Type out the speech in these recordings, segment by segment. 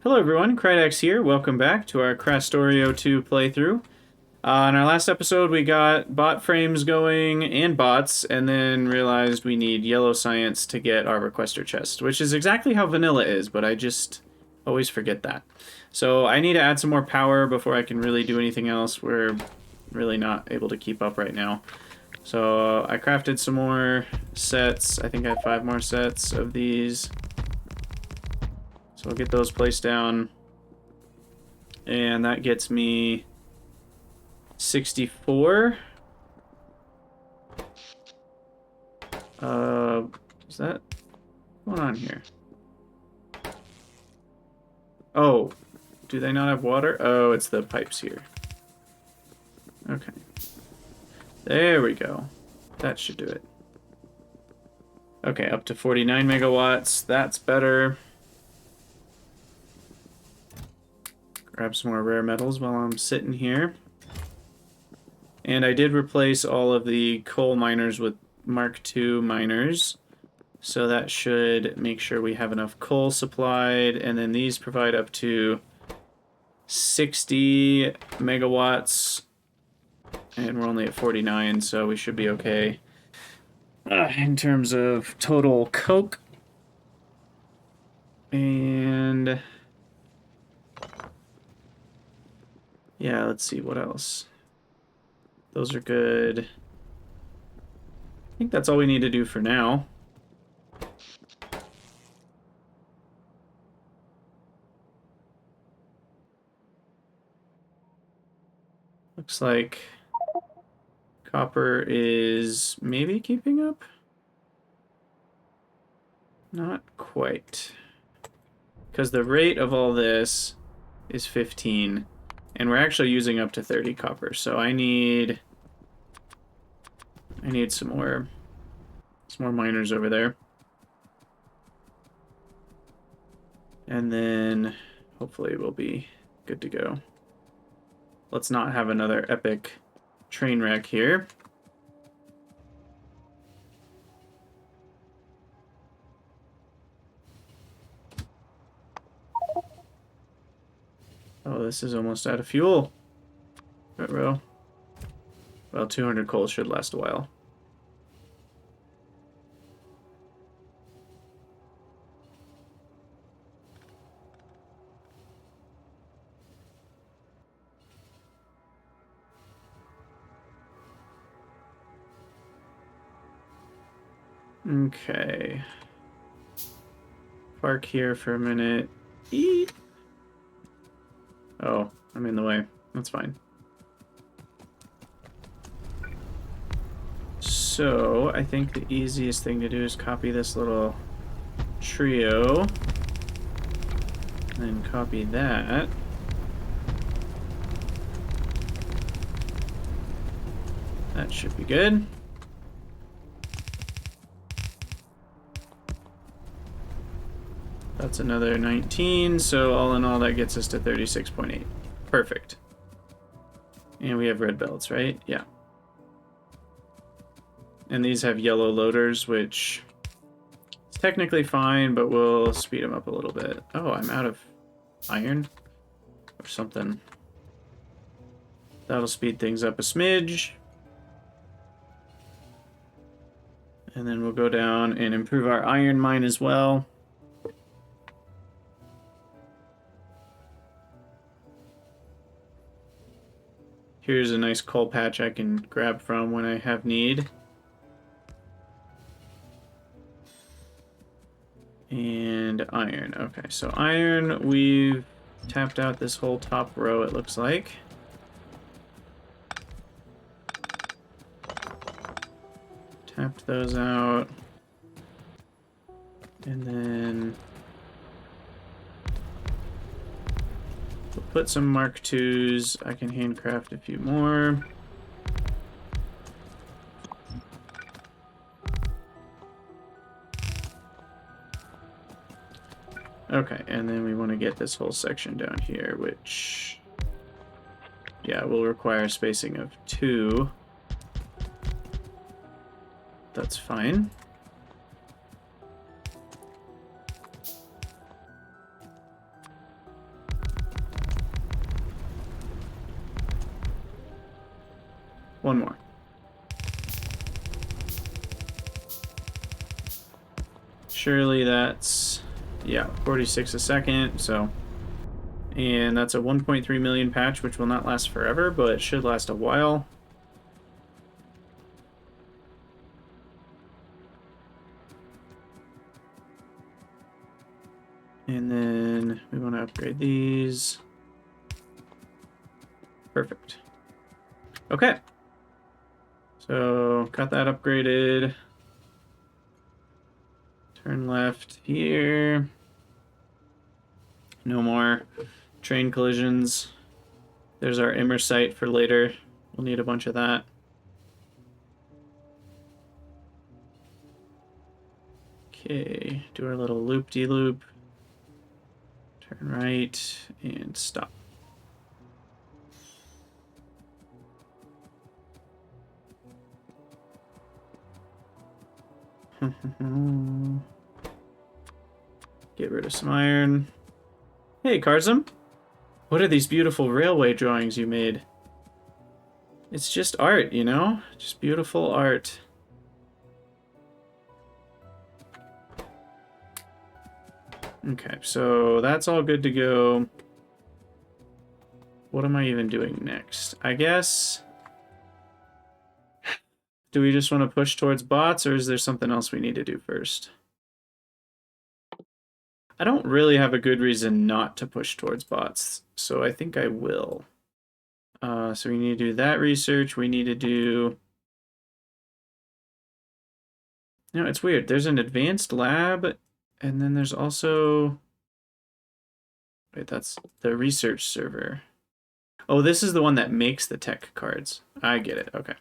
Hello everyone, Krydex here. Welcome back to our Krastorio 2 playthrough. In our last episode we got bot frames going and bots, and then realized we need yellow science to get our requester chest, which is exactly how vanilla is, but I just always forget that. So I need to add some more power before I can really do anything else. We're really not able to keep up right now. So I crafted some more sets. I think I have 5 more sets of these. So I'll get those placed down. And that gets me 64. Is that what's going on here? Oh, do they not have water? Oh, it's the pipes here. Okay. There we go. That should do it. Okay, up to 49 megawatts. That's better. Grab some more rare metals while I'm sitting here. And I did replace all of the coal miners with Mark II miners. So that should make sure we have enough coal supplied. And then these provide up to 60 megawatts. And we're only at 49, so we should be okay. In terms of total coke. And yeah, let's see what else. Those are good. I think that's all we need to do for now. Looks like copper is maybe keeping up. Not quite. Because the rate of all this is 15. And we're actually using up to 30 copper. So I need some more miners over there. And then hopefully we'll be good to go. Let's not have another epic train wreck here. Oh, this is almost out of fuel. Well, 200 coal should last a while. Okay. Park here for a minute. Eat. Oh, I'm in the way. That's fine. So, I think the easiest thing to do is copy this little trio. And then copy that. That should be good. That's another 19, so all in all that gets us to 36.8. Perfect. And we have red belts, right? Yeah. And these have yellow loaders, which is technically fine, but we'll speed them up a little bit. Oh, I'm out of iron or something. That'll speed things up a smidge. And then we'll go down and improve our iron mine as well. Here's a nice coal patch I can grab from when I have need. And iron. Okay, so iron, we've tapped out this whole top row, it looks like. Tapped those out. And then we'll put some Mark IIs. I can handcraft a few more. Okay, and then we want to get this whole section down here, which, yeah, will require spacing of 2. That's fine. one more. Surely that's, yeah, 46 a second, so. And that's a 1.3 million patch, which will not last forever, but it should last a while. And then we want to upgrade these. Perfect. Okay. So, got that upgraded. Turn left here. No more train collisions. There's our immer site for later. We'll need a bunch of that. Okay, do our little loop-de-loop. Turn right and stop. Get rid of some iron. Hey, Karzam. What are these beautiful railway drawings you made? It's just art, you know? Just beautiful art. Okay, so that's all good to go. What am I even doing next? I guess... Do we just want to push towards bots, or is there something else we need to do first? I don't really have a good reason not to push towards bots, so I think I will. So we need to do that research. We need to do... No, it's weird. There's an advanced lab, and then there's also... Wait, that's the research server. Oh, this is the one that makes the tech cards. I get it. Okay.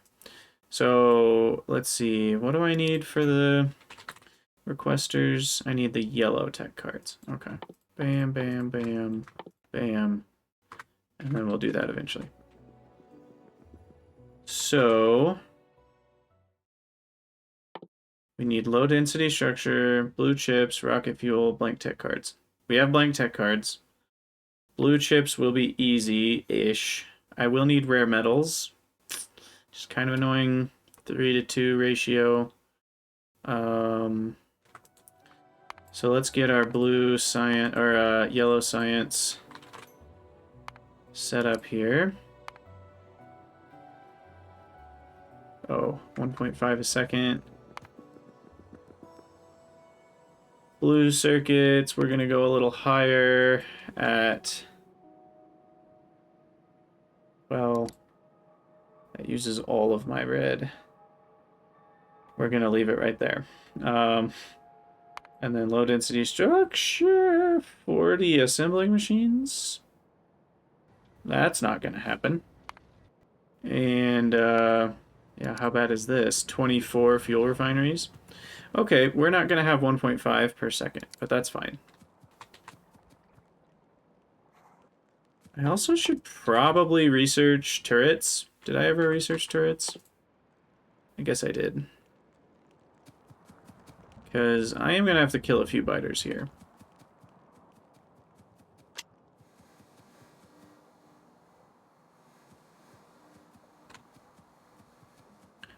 So let's see. What do I need for the requesters? I need the yellow tech cards. Okay. Bam, bam, bam, bam. And then we'll do that eventually. So we need low density structure, blue chips, rocket fuel, blank tech cards. We have blank tech cards. Blue chips will be easy-ish. I will need rare metals. Just kind of annoying 3-to-2 ratio. So let's get our blue science or yellow science set up here. Oh, 1.5 a second. Blue circuits, we're gonna go a little higher at, well, that uses all of my red. We're gonna leave it right there. And then low density structure, 40 assembling machines. That's not gonna happen. And yeah, how bad is this? 24 fuel refineries. Okay, we're not gonna have 1.5 per second, but that's fine. I also should probably research turrets. Did I ever research turrets? I guess I did. Because I am going to have to kill a few biters here.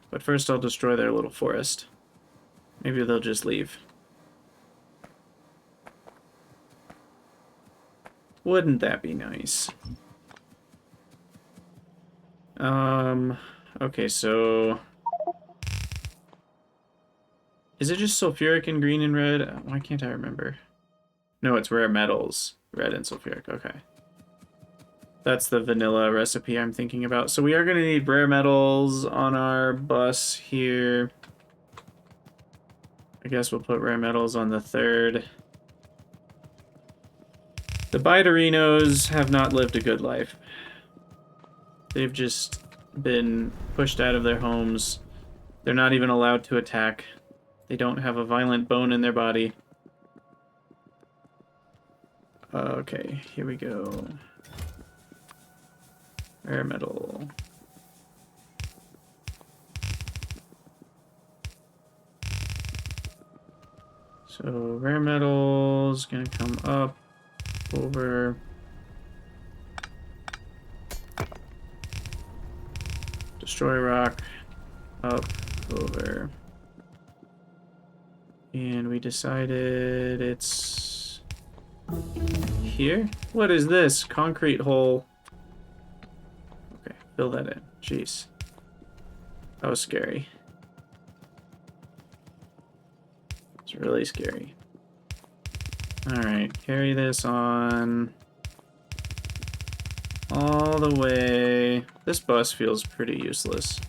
But first I'll destroy their little forest. Maybe they'll just leave. Wouldn't that be nice? Okay, so... Is it just sulfuric and green and red? Why can't I remember? No, it's rare metals. Red and sulfuric, okay. That's the vanilla recipe I'm thinking about. So we are going to need rare metals on our bus here. I guess we'll put rare metals on the third. The Bitarinos have not lived a good life. They've just been pushed out of their homes. They're not even allowed to attack. They don't have a violent bone in their body. Okay, here we go. Rare metal. So rare metal's gonna come up over. Destroy rock. Up, over. And we decided it's here? What is this? Concrete hole. Okay, fill that in. Jeez. That was scary. It's really scary. Alright, carry this on all the way. This bus feels pretty useless.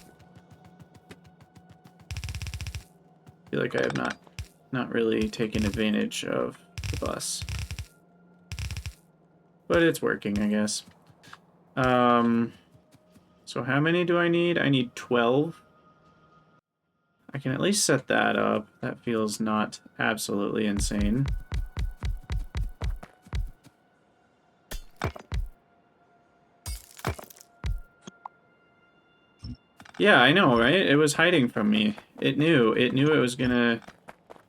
I feel like I have not really taken advantage of the bus. But it's working, I guess. So how many do I need? I need 12. I can at least set that up. That feels not absolutely insane. Yeah, I know, right? It was hiding from me. It knew it was gonna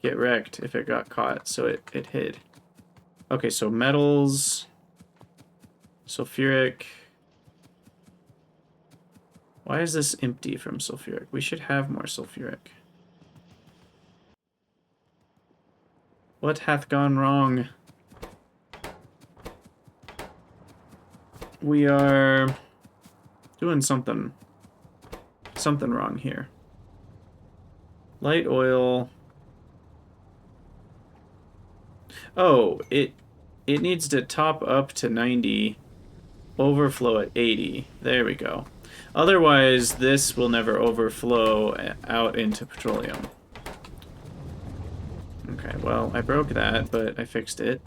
get wrecked if it got caught, so it hid. Okay, so metals, sulfuric. Why is this empty from sulfuric? We should have more sulfuric. What hath gone wrong? We are doing something wrong here. Light oil. Oh, it needs to top up to 90, overflow at 80. There we go. Otherwise, this will never overflow out into petroleum. Okay, well, I broke that, but I fixed it.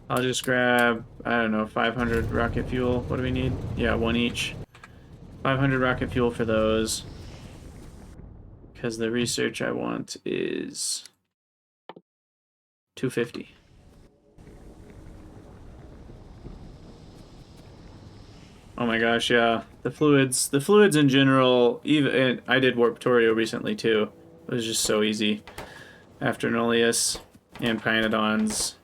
I'll just grab, I don't know, 500 rocket fuel. What do we need? Yeah, one each. 500 rocket fuel for those. Because the research I want is 250. Oh my gosh, yeah. The fluids in general, even I did Warptorio recently too. It was just so easy. After Nullius and Pionodons.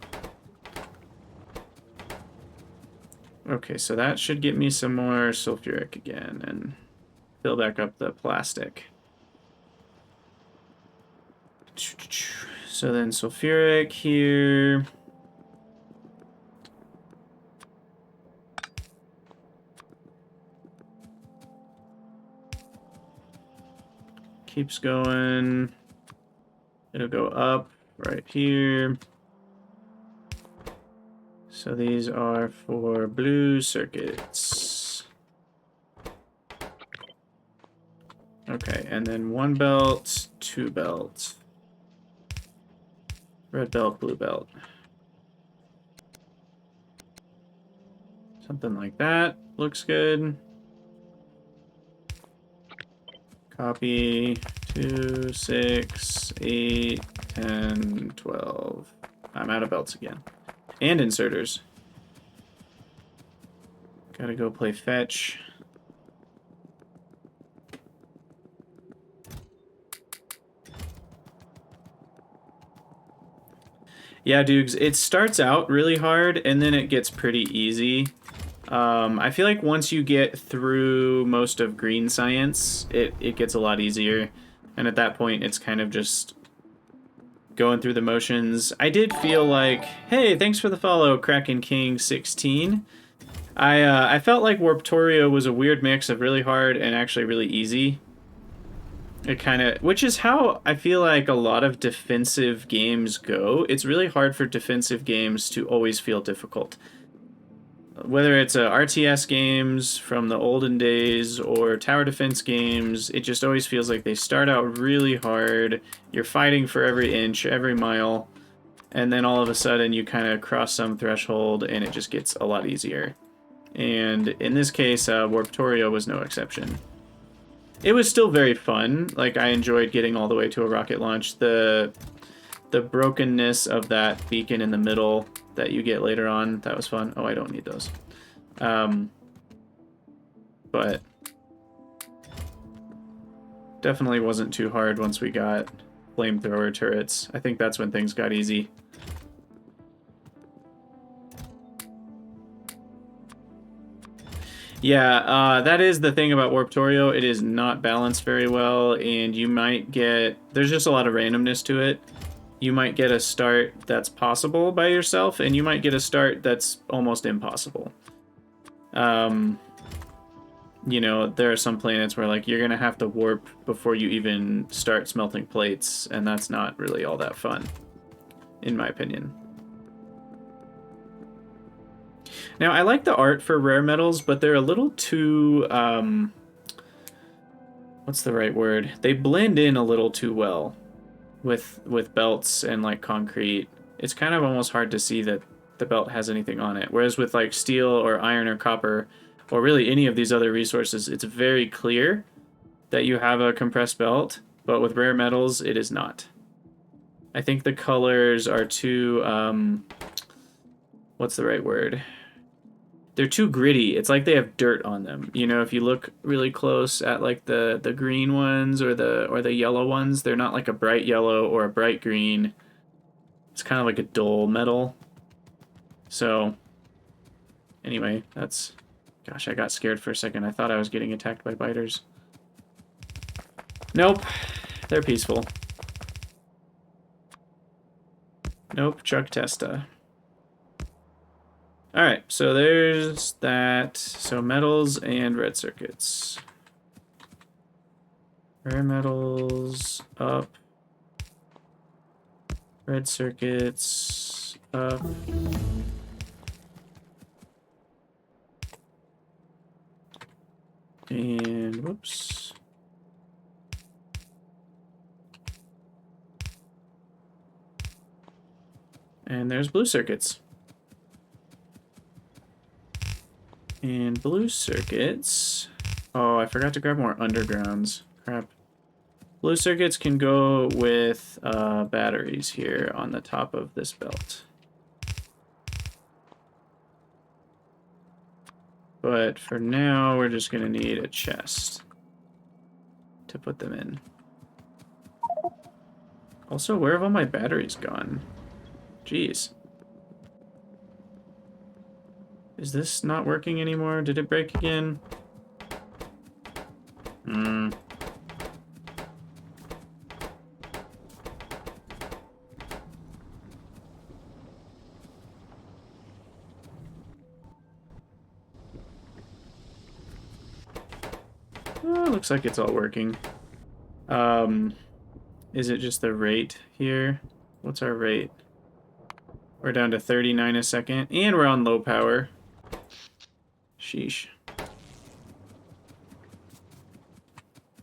Okay, so that should get me some more sulfuric again and fill back up the plastic. So then sulfuric here. Keeps going. It'll go up right here. So these are for blue circuits. Okay, and then 1 belt, 2 belt. Red belt, blue belt. Something like that. Looks good. Copy 2, 6, 8, 10, 12. I'm out of belts again. And inserters. Gotta go play fetch. Yeah, dudes, it starts out really hard and then it gets pretty easy. I feel like once you get through most of green science, it gets a lot easier. And at that point, it's kind of just going through the motions. I did feel like, hey, thanks for the follow, Kraken King 16. I felt like Warptorio was a weird mix of really hard and actually really easy. It kind of, which is how I feel like a lot of defensive games go. It's really hard for defensive games to always feel difficult. Whether it's RTS games from the olden days or tower defense games, it just always feels like they start out really hard. You're fighting for every inch, every mile, and then all of a sudden you kind of cross some threshold and it just gets a lot easier. And in this case, Warptorio was no exception. It was still very fun. Like, I enjoyed getting all the way to a rocket launch. The brokenness of that beacon in the middle that you get later on, that was fun. Oh, I don't need those. But definitely wasn't too hard once we got flamethrower turrets. I think that's when things got easy. Yeah, that is the thing about Warptorio. It is not balanced very well, and you might get... There's just a lot of randomness to it. You might get a start that's possible by yourself, and you might get a start that's almost impossible. You know, there are some planets where, like, you're gonna have to warp before you even start smelting plates, and that's not really all that fun, in my opinion. Now, I like the art for rare metals, but they're a little too, what's the right word? They blend in a little too well with belts and, like, concrete. It's kind of almost hard to see that the belt has anything on it. Whereas with, like, steel or iron or copper, or really any of these other resources, it's very clear that you have a compressed belt, but with rare metals, it is not. I think the colors are too, what's the right word? They're too gritty. It's like they have dirt on them. You know, if you look really close at like the green ones or the yellow ones, they're not like a bright yellow or a bright green. It's kind of like a dull metal. So anyway, that's... Gosh, I got scared for a second. I thought I was getting attacked by biters. Nope. They're peaceful. Nope, Chuck Testa. Alright, so there's that. So metals and red circuits. Rare metals up. Red circuits up. And whoops. And there's blue circuits. And blue circuits. Oh, I forgot to grab more undergrounds. Crap. Blue circuits can go with batteries here on the top of this belt. But for now, we're just going to need a chest to put them in. Also, where have all my batteries gone? Jeez. Is this not working anymore? Did it break again? Oh, looks like it's all working. Is it just the rate here? What's our rate? We're down to 39 a second, and we're on low power. Sheesh.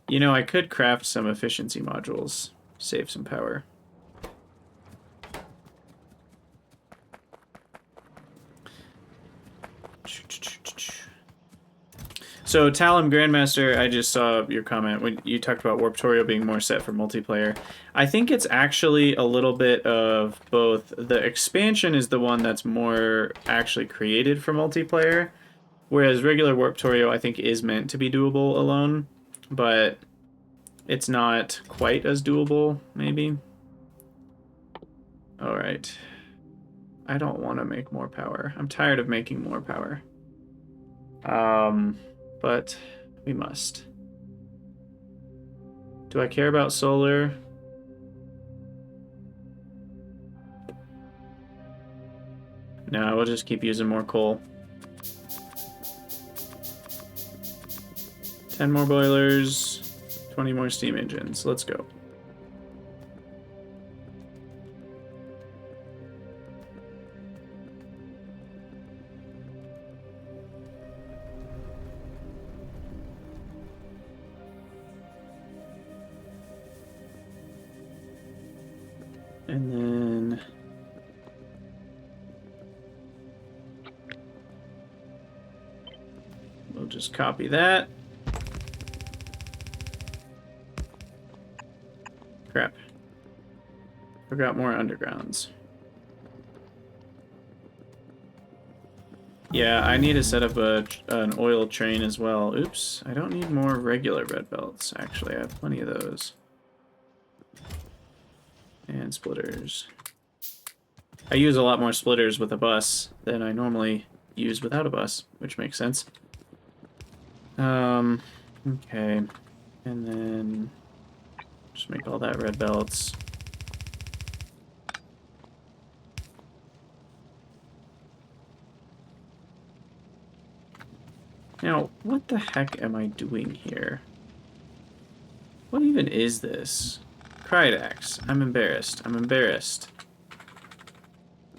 You know, I could craft some efficiency modules, save some power. So, Talum Grandmaster, I just saw your comment when you talked about Warptorio being more set for multiplayer. I think it's actually a little bit of both. The expansion is the one that's more actually created for multiplayer, whereas regular Warptorio, I think, is meant to be doable alone, but it's not quite as doable, maybe. Alright. I don't want to make more power. I'm tired of making more power. But we must. Do I care about solar? No, we'll just keep using more coal. 10 more boilers, 20 more steam engines. Let's go. And then we'll just copy that. Crap. Forgot more undergrounds. Yeah, I need to set up an oil train as well. Oops, I don't need more regular red belts. Actually, I have plenty of those. And splitters. I use a lot more splitters with a bus than I normally use without a bus, which makes sense. Okay. And then just make all that red belts. Now, what the heck am I doing here? What even is this? Krydax. I'm embarrassed. I'm embarrassed.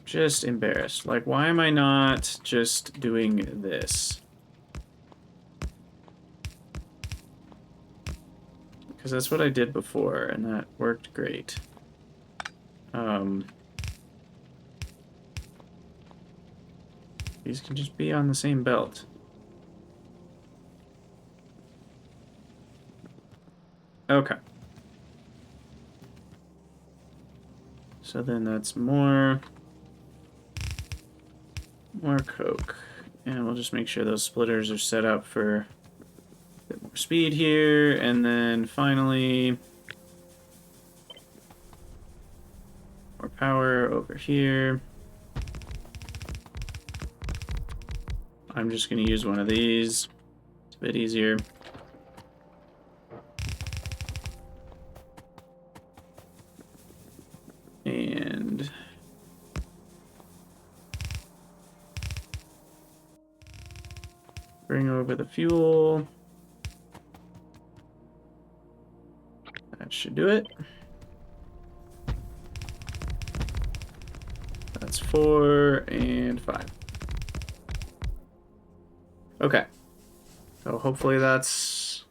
Just embarrassed. Like, why am I not just doing this? Because that's what I did before, and that worked great. These can just be on the same belt. Okay. So then that's more coke. And we'll just make sure those splitters are set up for a bit more speed here. And then finally, more power over here. I'm just going to use one of these. It's a bit easier. And bring over the fuel. That should do it. That's 4 and 5. Okay. So hopefully that's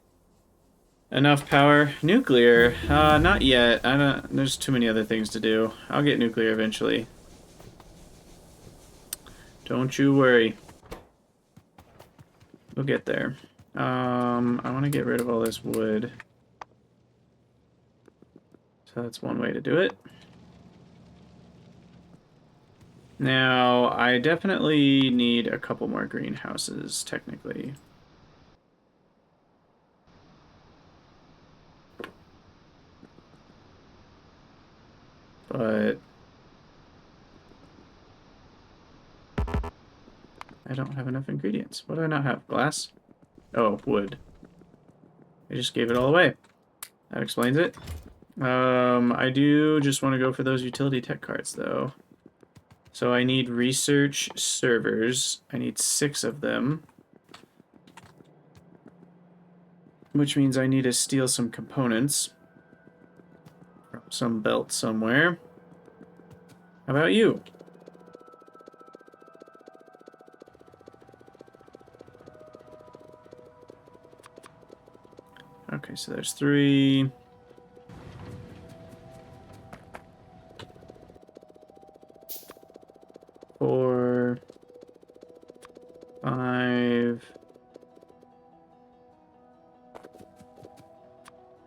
enough power. Nuclear. Not yet. There's too many other things to do. I'll get nuclear eventually. Don't you worry. We'll get there. I want to get rid of all this wood. So that's one way to do it. Now, I definitely need a couple more greenhouses, technically. But I don't have enough ingredients. What do I not have? Glass? Oh, wood. I just gave it all away. That explains it. I do just want to go for those utility tech cards, though. So I need research servers. I need 6 of them. Which means I need to steal some components from some belt somewhere. How about you? Okay, so there's 3. 4. 5.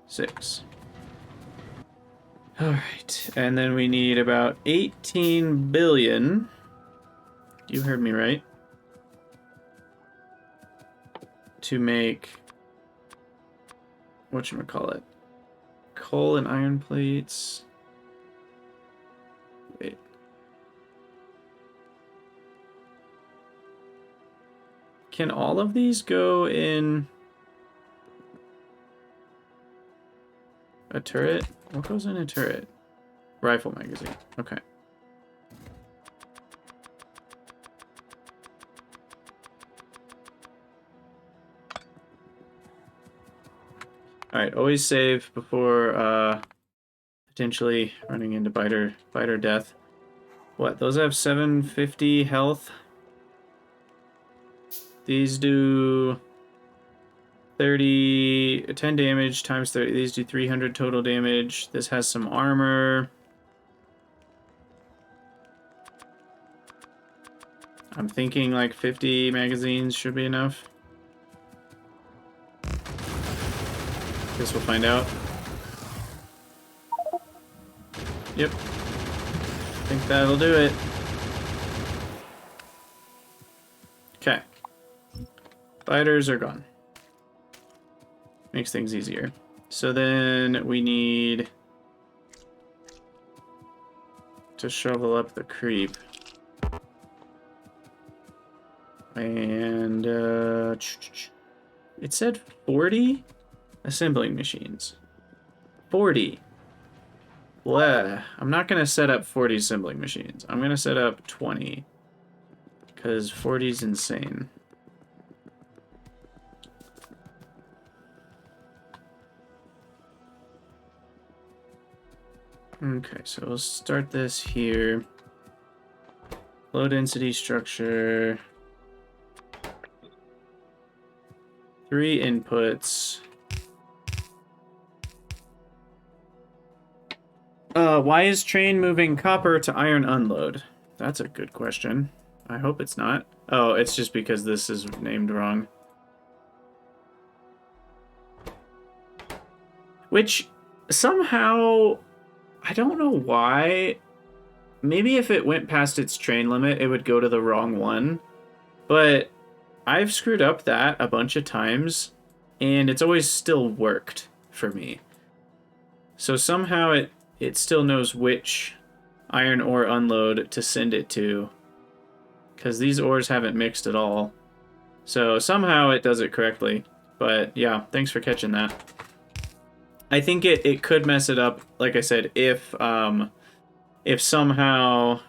6. Alright, and then we need about 18 billion. You heard me right. To make... whatchamacallit? Coal and iron plates. Wait. Can all of these go in a turret? What goes in a turret? Rifle magazine. Okay. Alright, always save before potentially running into biter death. What, those have 750 health? These do 10 damage times 30. These do 300 total damage. This has some armor. I'm thinking like 50 magazines should be enough. Guess we'll find out. Yep. I think that'll do it. Okay. Biters are gone. Makes things easier. So then we need to shovel up the creep. And It said 40 assembling machines. 40. Bleh. I'm not going to set up 40 assembling machines. I'm going to set up 20. Because 40 is insane. Okay, so we'll start this here. Low density structure. 3 inputs. Why is train moving copper to iron unload? That's a good question. I hope it's not. Oh, it's just because this is named wrong. Which, somehow, I don't know why. Maybe if it went past its train limit, it would go to the wrong one. But I've screwed up that a bunch of times, and it's always still worked for me. So somehow it still knows which iron ore unload to send it to, because these ores haven't mixed at all. So somehow it does it correctly. But yeah, thanks for catching that. I think it could mess it up, like I said, if somehow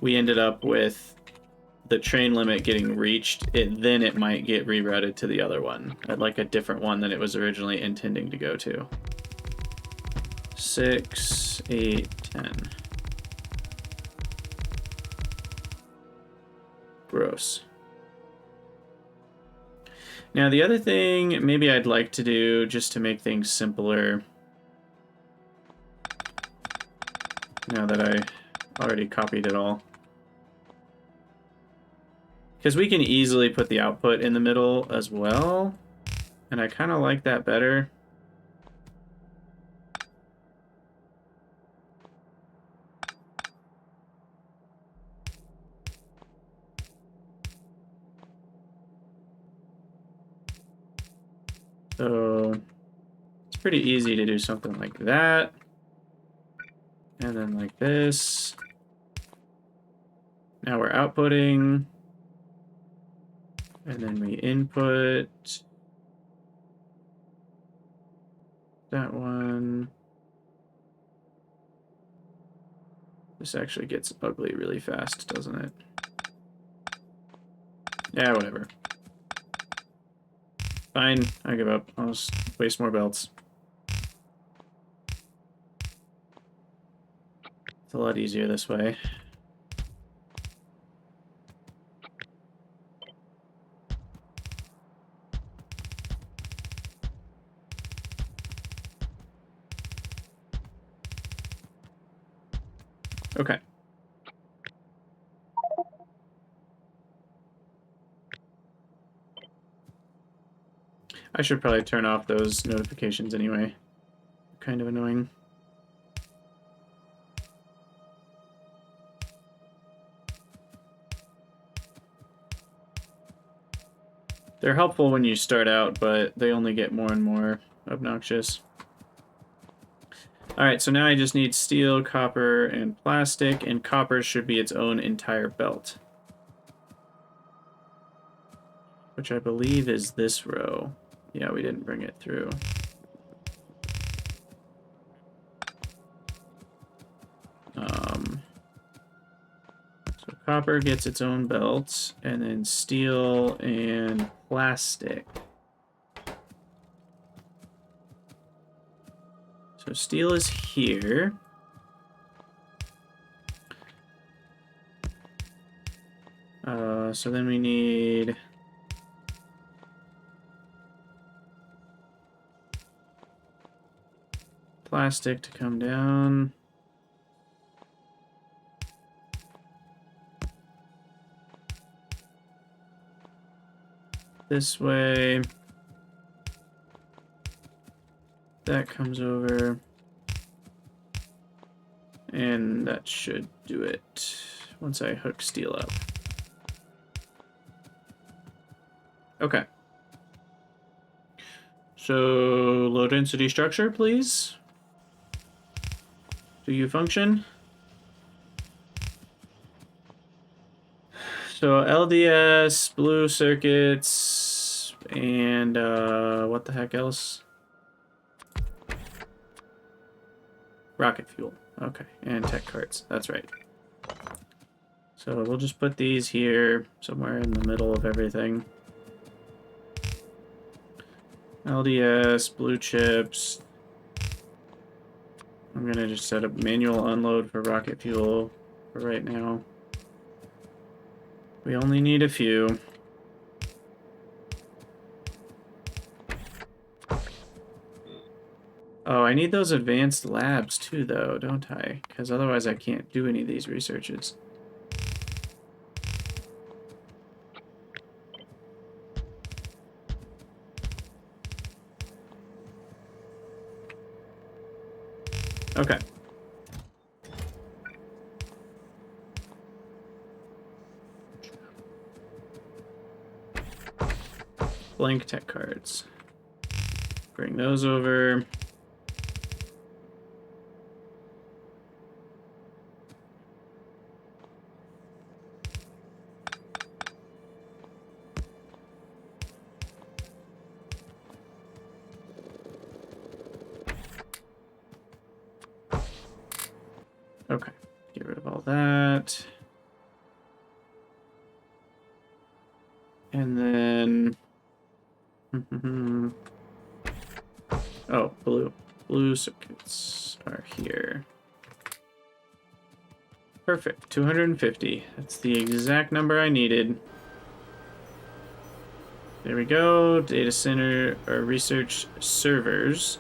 we ended up with the train limit getting reached, then it might get rerouted to the other one, at like a different one than it was originally intending to go to. 6, 8, 10. Gross. Now the other thing maybe I'd like to do, just to make things simpler, now that I already copied it all, because we can easily put the output in the middle as well, and I kind of like that better. So it's pretty easy to do something like that. And then like this. Now we're outputting. And then we input that one. This actually gets ugly really fast, doesn't it? Yeah, whatever. Fine, I give up. I'll just waste more belts. It's a lot easier this way. Okay. I should probably turn off those notifications anyway. Kind of annoying. They're helpful when you start out, but they only get more and more obnoxious. Alright, so now I just need steel, copper, and plastic, and copper should be its own entire belt. Which I believe is this row. Yeah, we didn't bring it through. So copper gets its own belt, and then steel and plastic. So steel is here. So then we need plastic to come down. This way. That comes over. And that should do it once I hook steel up. Okay. So, low density structure, please. Do you function? So, LDS, blue circuits, and what the heck else? Rocket fuel. Okay, and tech carts. That's right. So we'll just put these here, somewhere in the middle of everything. LDS, blue chips. I'm gonna just set up manual unload for rocket fuel for right now. We only need a few. Oh, I need those advanced labs too, though, don't I? Because otherwise I can't do any of these researches. Okay. Blank tech cards. Bring those over. Okay, get rid of all that. And then... oh, blue. Blue circuits are here. Perfect, 250. That's the exact number I needed. There we go. Data center or research servers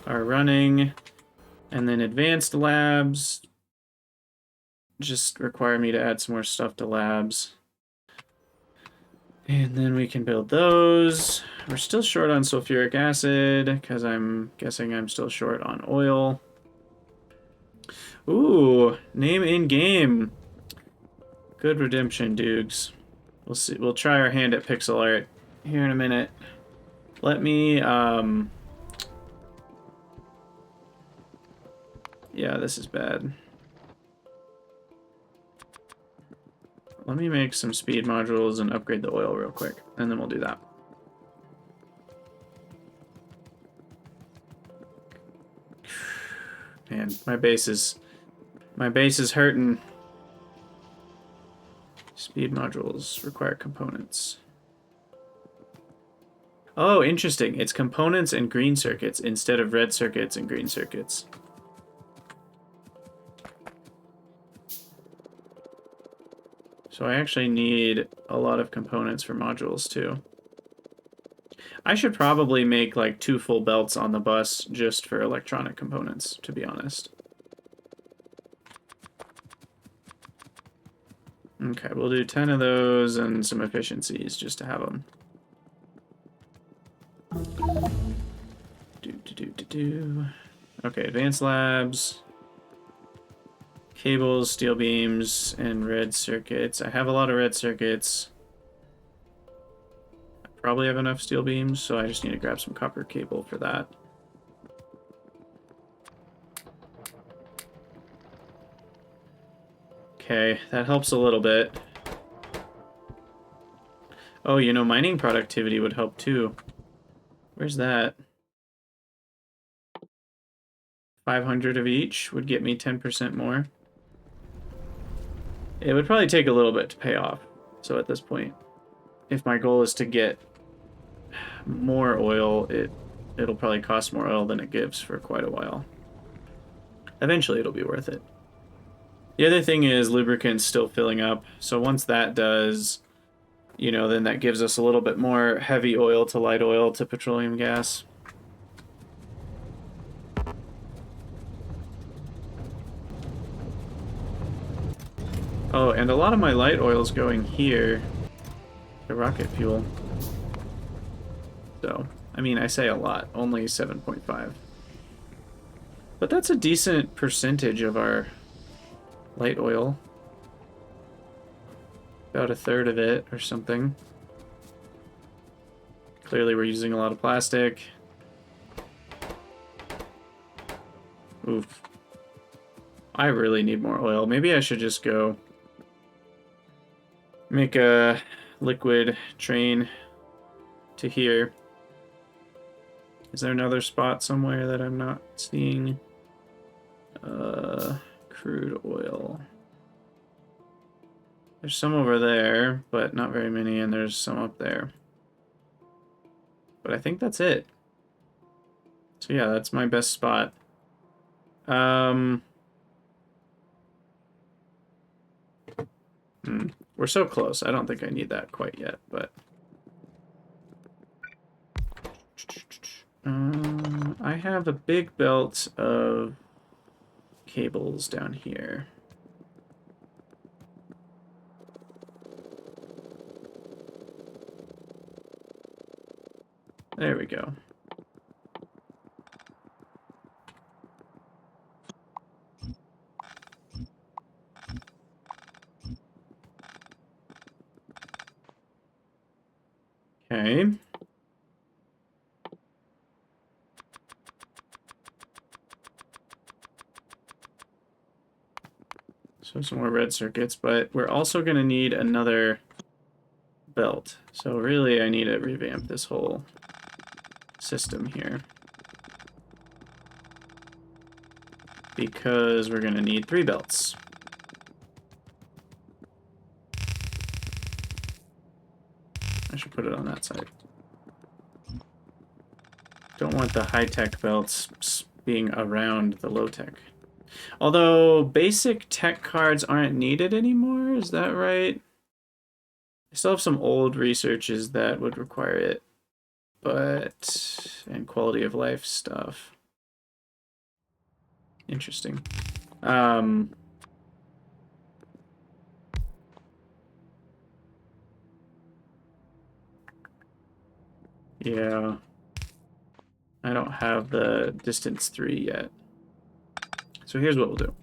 are running. And then advanced labs just require me to add some more stuff to labs. And then we can build those. We're still short on sulfuric acid because I'm guessing I'm still short on oil. Ooh, name in game. Good redemption, Dukes. We'll see. We'll try our hand at pixel art here in a minute. Let me, yeah, this is bad. Let me make some speed modules and upgrade the oil real quick, and then we'll do that. Man, my base is hurting. Speed modules require components. Oh, interesting. It's components and green circuits instead of red circuits and green circuits. So I actually need a lot of components for modules too. I should probably make like 2 full belts on the bus just for electronic components, to be honest. Okay, we'll do 10 of those and some efficiencies just to have them. Okay, advanced labs. Cables, steel beams, and red circuits. I have a lot of red circuits. I probably have enough steel beams, so I just need to grab some copper cable for that. Okay, that helps a little bit. Oh, you know, mining productivity would help too. Where's that? 500 of each would get me 10% more. It would probably take a little bit to pay off. So at this point, if my goal is to get more oil, it'll probably cost more oil than it gives for quite a while. Eventually it'll be worth it. The other thing is lubricant's still filling up. So once that does, you know, then that gives us a little bit more heavy oil to light oil to petroleum gas. Oh, and a lot of my light oil is going here to rocket fuel. So, I mean, I say a lot, only 7.5. But that's a decent percentage of our light oil. About a third of it or something. Clearly we're using a lot of plastic. Oof. I really need more oil. Maybe I should just go make a liquid train to here. Is there another spot somewhere that I'm not seeing? Crude oil. There's some over there, but not very many, and there's some up there. But I think that's it. So yeah, that's my best spot. We're so close. I don't think I need that quite yet, but... I have a big belt of cables down here. There we go. Okay. So some more red circuits, but we're also going to need another belt. So really I need to revamp this whole system here. Because we're going to need 3 belts. I should put it on that side. Don't want the high-tech belts being around the low-tech. Although basic tech cards aren't needed anymore, is that right? I still have some old researches that would require it, but... and quality of life stuff. Interesting. Yeah. I don't have the distance 3 yet. So here's what we'll do.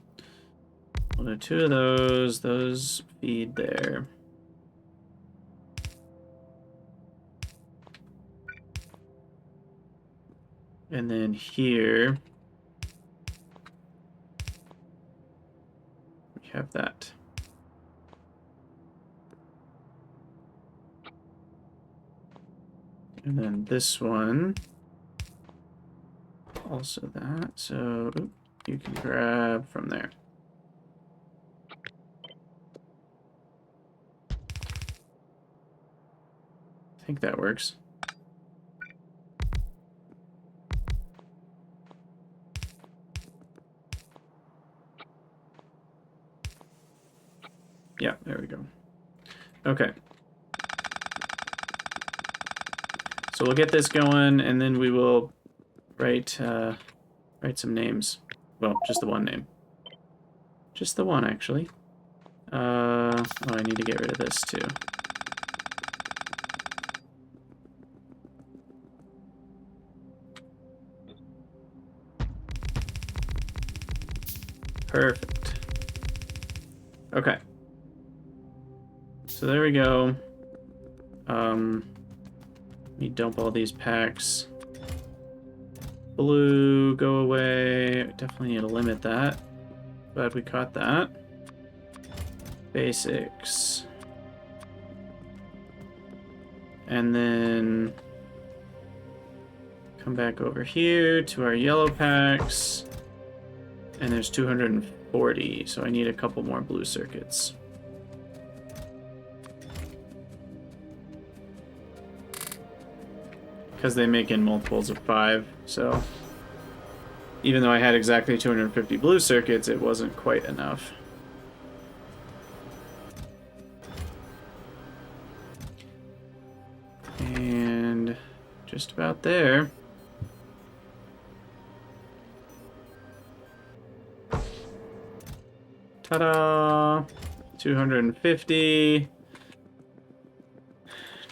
We'll do 2 of those. Those feed there. And then here, we have that. And then this one, also that. So you can grab from there. I think that works. Yeah, there we go. Okay. So we'll get this going, and then we will write some names. Well, just the one name. Just the one, actually. Oh, I need to get rid of this, too. Perfect. Okay. So there we go. Let me dump all these packs. Blue, go away. Definitely need to limit that. Glad we caught that. Basics. And then come back over here to our yellow packs. And there's 240, so I need a couple more blue circuits. Because they make in multiples of 5, so even though I had exactly 250 blue circuits, it wasn't quite enough. And just about there. Ta-da! 250.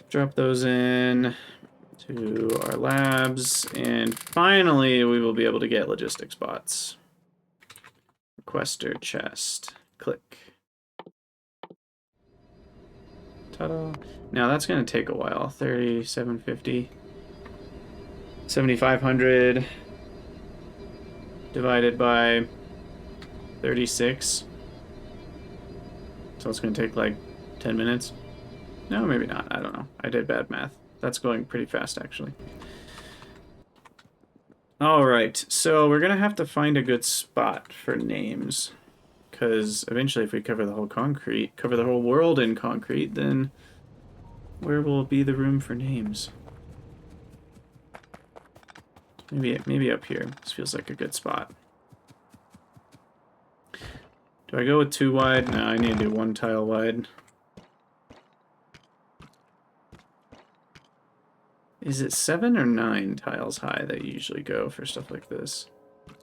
Drop those in to our labs, and finally we will be able to get logistics bots. Requester chest. Click. Ta-da. Now that's going to take a while. 3750. 7500 divided by 36. So it's going to take like 10 minutes. No, maybe not. I don't know. I did bad math. That's going pretty fast, actually. Alright, so we're going to have to find a good spot for names. Because eventually if we cover the whole world in concrete, then where will be the room for names? Maybe up here. This feels like a good spot. Do I go with 2 wide? No, I need to do 1 tile wide. Is it 7 or 9 tiles high that you usually go for stuff like this? I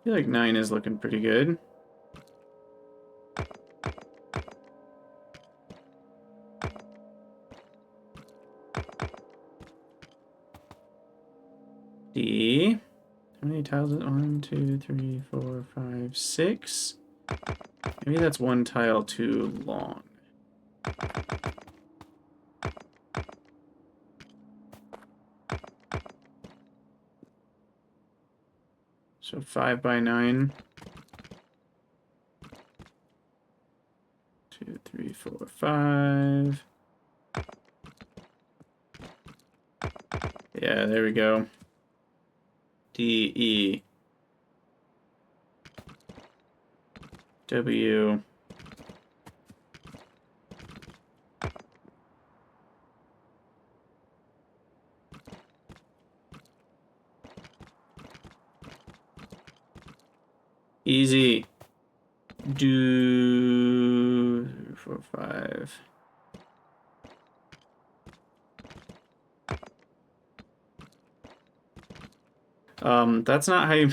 feel like 9 is looking pretty good. D. How many tiles is it? 1, 2, 3, 4, 5, 6. Maybe that's 1 tile too long. So 5 by 9. 2, 3, 4, 5. Yeah, there we go. D, E, W, easy. Do 4, 5. That's not how you...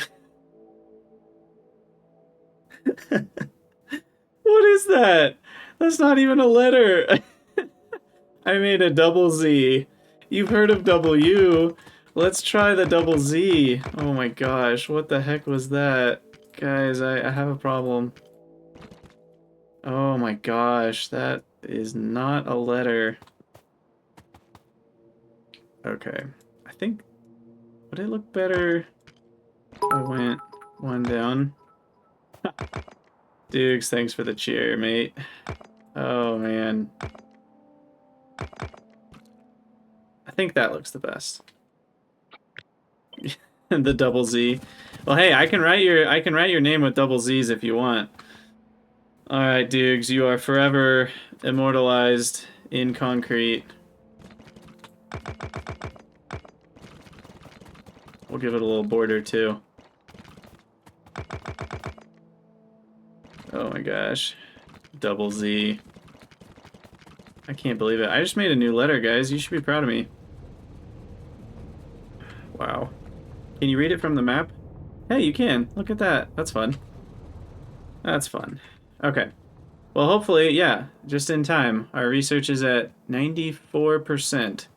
What is that? That's not even a letter. I made a double Z. You've heard of W. Let's try the double Z. Oh my gosh, what the heck was that? Guys, I have a problem. Oh my gosh, that is not a letter. Okay, I think... Would it look better if I went 1 down? Dukes, thanks for the cheer, mate. Oh, man. I think that looks the best. The double Z. Well, hey, I can write your name with double Z's if you want. All right, Dukes, you are forever immortalized in concrete. We'll give it a little border too. Oh my gosh. Double Z. I can't believe it. I just made a new letter, guys. You should be proud of me. Wow. Can you read it from the map? Hey, you can. Look at that. That's fun. That's fun. Okay. Well, hopefully, yeah, just in time. Our research is at 94%.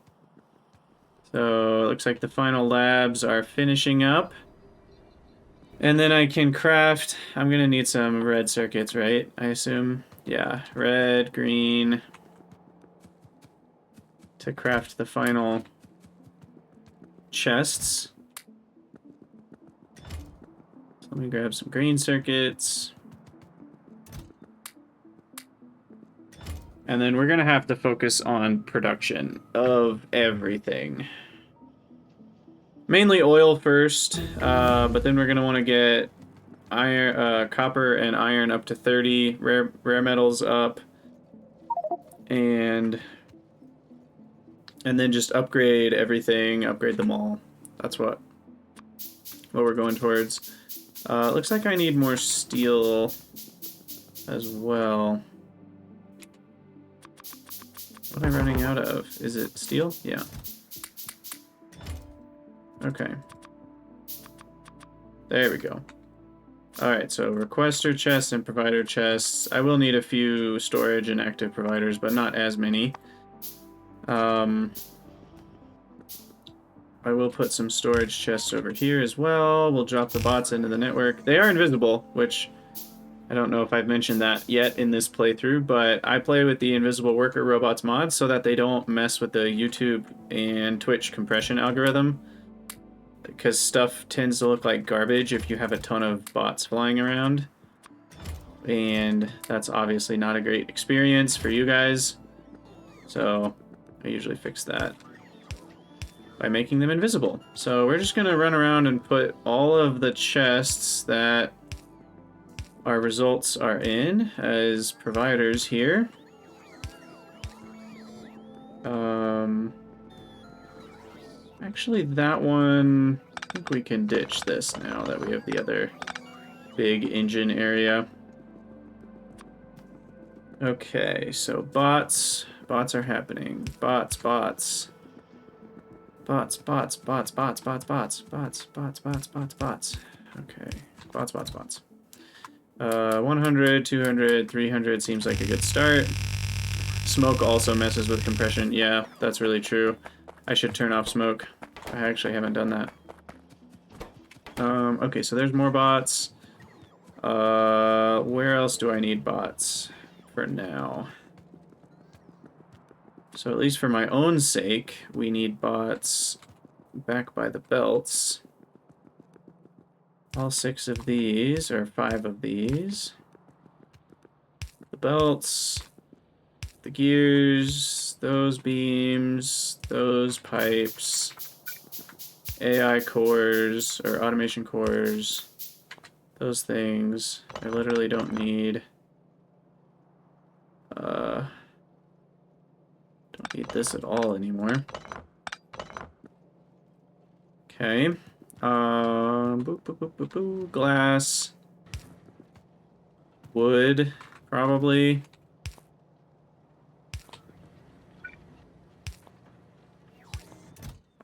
So it looks like the final labs are finishing up. And then I can craft... I'm going to need some red circuits, right? I assume. Yeah, red, green... to craft the final chests. So let me grab some green circuits. And then we're gonna have to focus on production of everything. Mainly oil first, but then we're gonna want to get iron, copper and iron up to 30, rare metals up, and then just upgrade everything, upgrade them all. That's what we're going towards. Looks like I need more steel as well. What am I running out of? Is it steel? Yeah. Okay. There we go. Alright, so requester chests and provider chests. I will need a few storage and active providers, but not as many. I will put some storage chests over here as well. We'll drop the bots into the network. They are invisible, which I don't know if I've mentioned that yet in this playthrough, but I play with the Invisible Worker Robots mod so that they don't mess with the YouTube and Twitch compression algorithm, because stuff tends to look like garbage if you have a ton of bots flying around, and that's obviously not a great experience for you guys. So I usually fix that by making them invisible. So we're just gonna run around and put all of the chests that our results are in as providers here. Actually, that one, I think we can ditch this now that we have the other big engine area. Okay, so bots. Bots are happening. Bots. Bots. Okay. Bots. 100, 200, 300 seems like a good start. Smoke also messes with compression. Yeah, that's really true. I should turn off smoke. I actually haven't done that. Okay, so there's more bots. Where else do I need bots for now? So at least for my own sake, we need bots back by the belts. All 6 of these, or 5 of these. The belts, the gears, those beams, those pipes, AI cores, or automation cores, those things. I literally don't need... don't need this at all anymore. Okay. Glass. Wood, probably.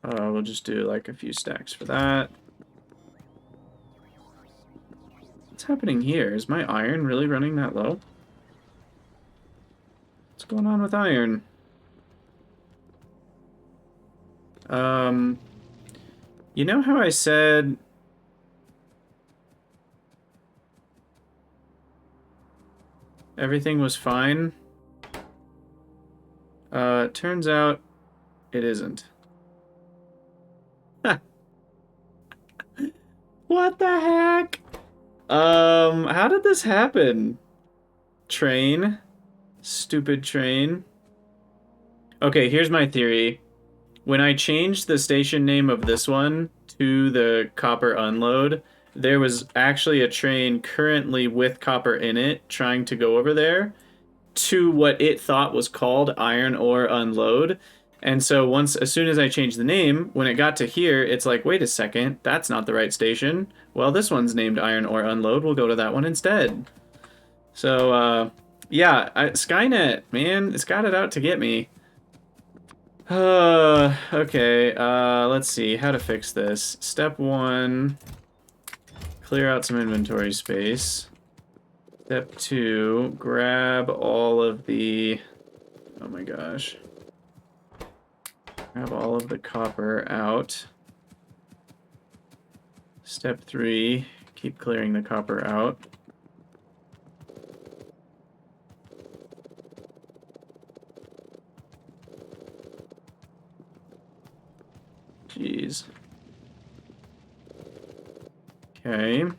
We'll just do like a few stacks for that. What's happening here? Is my iron really running that low? What's going on with iron? You know how I said everything was fine? Turns out it isn't. What the heck? How did this happen? Train? Stupid train. Okay, here's my theory. When I changed the station name of this one to the copper unload, there was actually a train currently with copper in it trying to go over there to what it thought was called iron ore unload. And so as soon as I changed the name, when it got to here, it's like, wait a second, that's not the right station. Well, this one's named iron ore unload. We'll go to that one instead. So, yeah, Skynet, man, it's got it out to get me. Okay, let's see how to fix this. Step 1, clear out some inventory space. Step 2, grab all of the, oh my gosh. Grab all of the copper out. Step 3, keep clearing the copper out. Jeez. Okay. I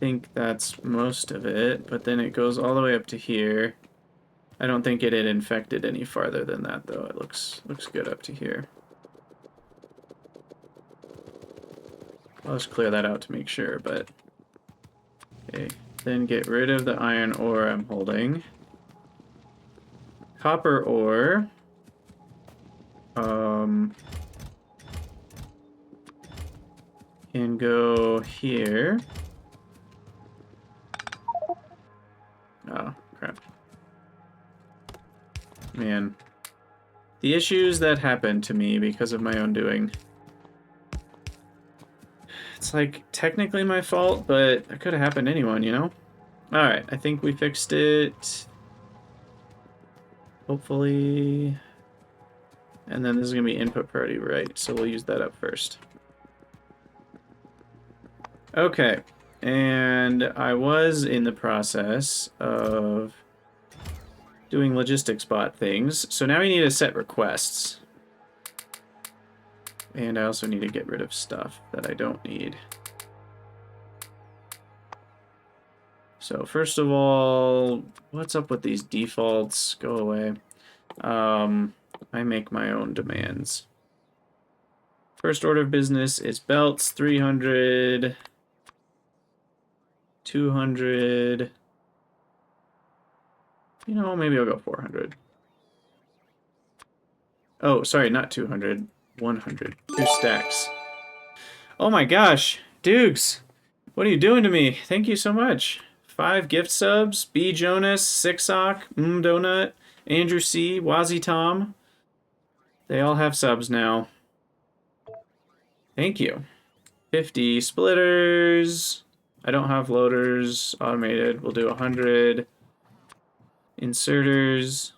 think that's most of it, but then it goes all the way up to here. I don't think it had infected any farther than that, though. It looks good up to here. I'll just clear that out to make sure, but... Okay, then get rid of the iron ore I'm holding. Copper ore... can go here. Oh, crap. Man. The issues that happened to me because of my own doing. It's like technically my fault, but it could have happened to anyone, you know? Alright, I think we fixed it. Hopefully. And then this is going to be input priority, right? So we'll use that up first. Okay, and I was in the process of doing logistics bot things, so now we need to set requests. And I also need to get rid of stuff that I don't need. So first of all, what's up with these defaults? Go away. I make my own demands. First order of business is belts, 300, 200. You know, maybe I'll go 400. Oh, sorry, not 200, 100. 2 stacks. Oh my gosh, Dukes, what are you doing to me? Thank you so much. 5 gift subs, B. Jonas, Sixsock, Donut, Andrew C., Wazzy Tom. They all have subs now. Thank you. 50 splitters. I don't have loaders automated. We'll do 100 inserters.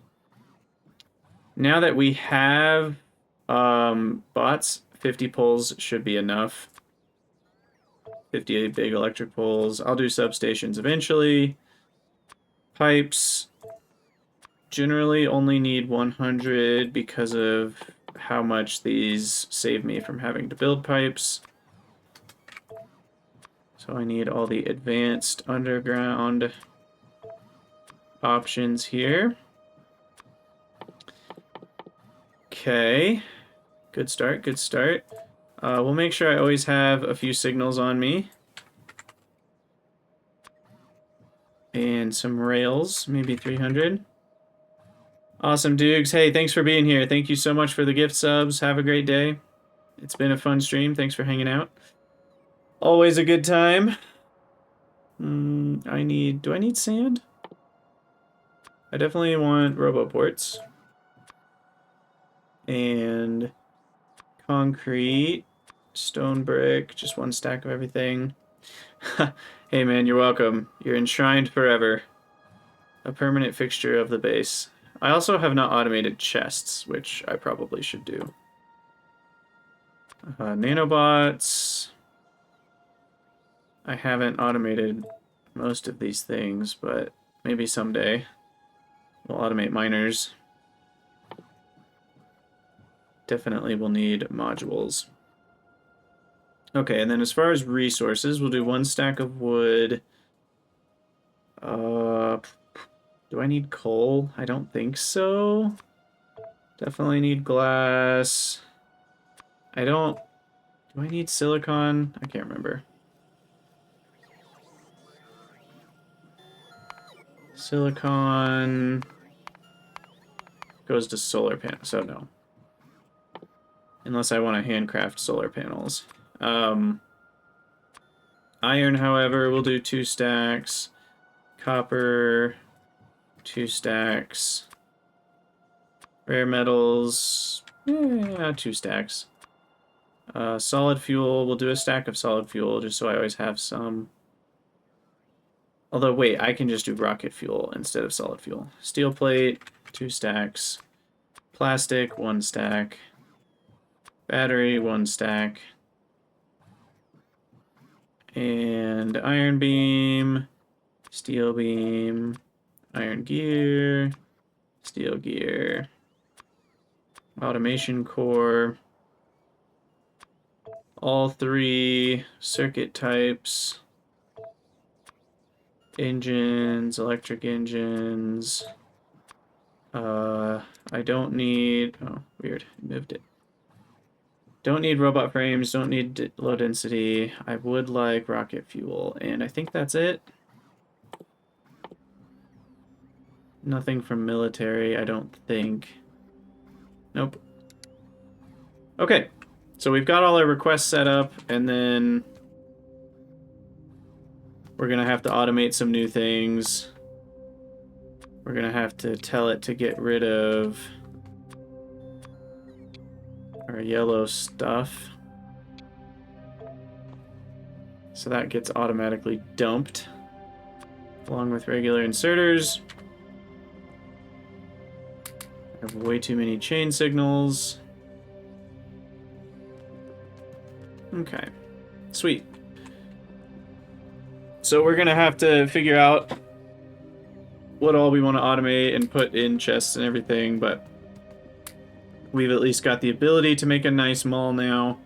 Now that we have bots, 50 pulls should be enough. 58 big electric poles. I'll do substations eventually. Pipes generally only need 100 because of how much these save me from having to build pipes. So I need all the advanced underground options here. Okay. Good start, good start. We'll make sure I always have a few signals on me. And some rails, maybe 300. Awesome, Dukes. Hey, thanks for being here. Thank you so much for the gift subs. Have a great day. It's been a fun stream. Thanks for hanging out. Always a good time. Do I need sand? I definitely want roboports. And concrete, stone brick, just 1 stack of everything. Hey man, you're welcome. You're enshrined forever. A permanent fixture of the base. I also have not automated chests, which I probably should do. Nanobots. I haven't automated most of these things, but maybe someday we'll automate miners. Definitely will need modules. Okay, and then as far as resources, we'll do 1 stack of wood. Do I need coal? I don't think so. Definitely need glass. Do I need silicon? I can't remember. Silicon goes to solar panels, so no. Unless I want to handcraft solar panels. Iron, however, we'll do 2 stacks. Copper, 2 stacks. Rare metals, 2 stacks. Solid fuel, we'll do a stack of solid fuel just so I always have some. Although, wait, I can just do rocket fuel instead of solid fuel. Steel plate, 2 stacks. Plastic, 1 stack. Battery, 1 stack. And iron beam, steel beam, iron gear, steel gear, automation core, all 3 circuit types, engines, electric engines. I don't need, oh, weird, moved it. Don't need robot frames, don't need low density. I would like rocket fuel, and I think that's it. Nothing from military, I don't think. Nope. Okay, so we've got all our requests set up, and then we're gonna have to automate some new things. We're gonna have to tell it to get rid of our yellow stuff. So that gets automatically dumped along with regular inserters. I have way too many chain signals. Okay, sweet. So we're gonna have to figure out what all we want to automate and put in chests and everything, but we've at least got the ability to make a nice mall now.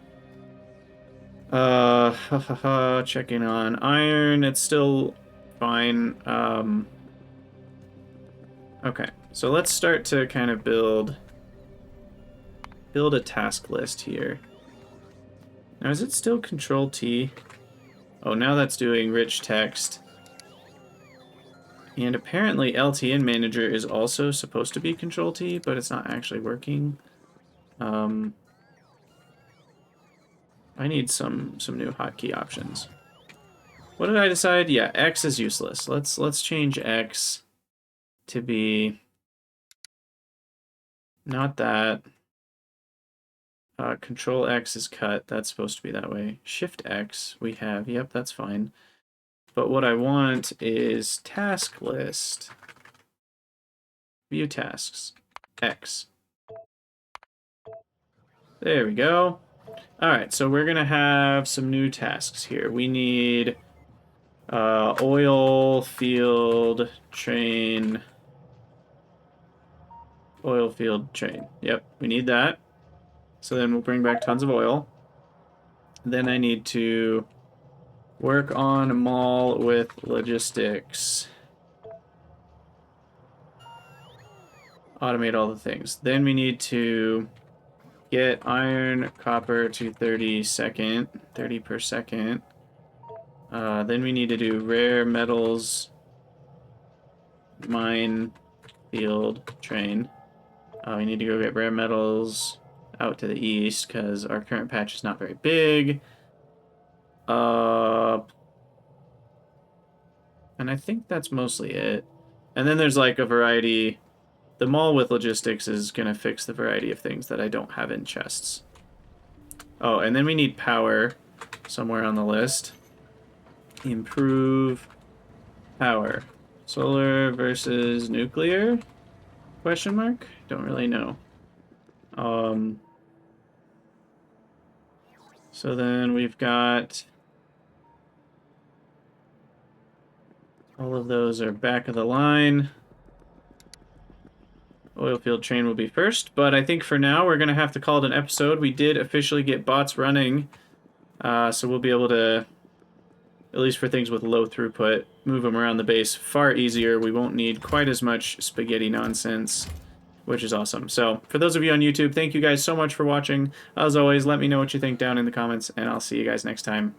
Checking on iron, it's still fine. Okay, so let's start to kind of build a task list here. Now, is it still Control T? Oh, now that's doing rich text. And apparently LTN Manager is also supposed to be Control T, but it's not actually working. I need some new hotkey options. What did I decide? Yeah, X is useless. Let's change X to be not that. Control X is cut. That's supposed to be that way. Shift X we have. Yep, that's fine. But what I want is task list. View tasks. X. There we go. Alright, so we're going to have some new tasks here. We need oil field train. Oil field train. Yep, we need that. So then we'll bring back tons of oil. Then I need to work on a mall with logistics. Automate all the things. Then we need to get iron, copper to 30 per second. Then we need to do rare metals, mine, field, train. We need to go get rare metals out to the east because our current patch is not very big. And I think that's mostly it. And then there's like a variety. The mall with logistics is going to fix the variety of things that I don't have in chests. Oh, and then we need power somewhere on the list. Improve power. Solar versus nuclear? Question mark? Don't really know. So then we've got all of those are back of the line. Oilfield train will be first, but I think for now we're going to have to call it an episode. We did officially get bots running, so we'll be able to, at least for things with low throughput, move them around the base far easier. We won't need quite as much spaghetti nonsense, which is awesome. So for those of you on YouTube, thank you guys so much for watching. As always, let me know what you think down in the comments, and I'll see you guys next time.